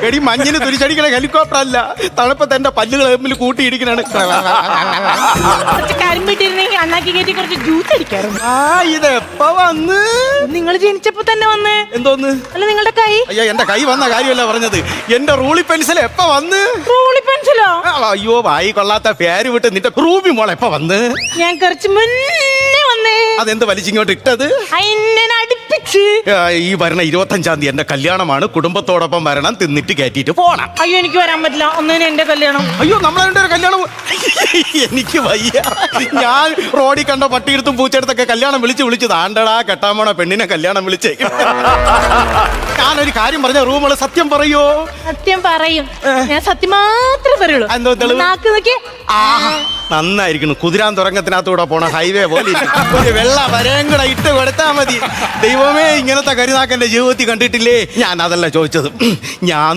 എടി മഞ്ഞിന് തുരിച്ചടിക്കണ ഹെലികോപ്റ്റർ അല്ല, തണുപ്പത്ത് എന്റെ പല്ലുകൾ തമ്മിൽ കൂട്ടിയിടിക്കണാണ്. കരിമ്പിട്ടിരുന്നെങ്കിൽ അണ്ണാക്കി കയറ്റി കുറച്ച് ജ്യൂസ് അടിക്കാറുണ്ട്. ആ ഇതെപ്പ വന്ന്? നിങ്ങൾ ജനിച്ചപ്പോ തന്നെ വന്ന്. എന്തോന്ന്? അല്ല നിങ്ങളുടെ കൈ. അയ്യോ എന്റെ കൈ വന്ന കാര്യമല്ല പറഞ്ഞത്, എന്റെ റൂളി പെൻസിൽ എപ്പ വന്ന്? റൂളി പെൻസിലോ? അയ്യോ വായി കൊള്ളാത്ത പേര് വിട്ട് നിന്റെ റൂബി മോൾ എപ്പ വന്ന്? ഞാൻ കുറച്ച് മുന്നേ വന്നേ. അതെന്ത് വലിച്ചിങ്ങോട്ട് ഇട്ടത്? അടുപ്പിച്ച്. ഈ വരണ 25-ാം തീയതി എന്റെ കല്യാണമാണ്, കുടുംബത്തോടൊപ്പം വരണം, തിന്നിട്ട് കയറ്റിട്ട് പോണം. അയ്യോ എനിക്ക് വരാൻ പറ്റില്ല, ഒന്നിനും എന്റെ കല്യാണം. അയ്യോ നമ്മളെ കല്യാണം എനിക്ക് വയ്യ. ഞാൻ റോഡിൽ കണ്ട പട്ടിയെടുത്തും പൂച്ചെടുത്തൊക്കെ കല്യാണം വിളിച്ച് താണ്ടടാ കെട്ടാൻ പോണ പെണ്ണിനെ കല്യാണം വിളിച്ചേ. ഞാനൊരു കാര്യം പറഞ്ഞ റൂമുകൾ സത്യം പറയോ? സത്യം പറയും, ഞാൻ സത്യം മാത്രമേ പറയുള്ളൂ. എന്തോ തെളിവ്? നാക്ക് നോക്കി. നന്നായിരിക്കുന്നു, കുതിരാൻ തുറങ്ങത്തിനകത്തൂടെ പോണ ഹൈവേ പോലെ ഒരു വെള്ള വരയും കൂടെ ഇട്ട് കൊടുത്താ മതി. ദൈവമേ, ഇങ്ങനത്തെ കരുനാക്കെന്റെ ജീവിതത്തിൽ കണ്ടിട്ടില്ലേ? ഞാൻ അതല്ല ചോദിച്ചത്. ഞാൻ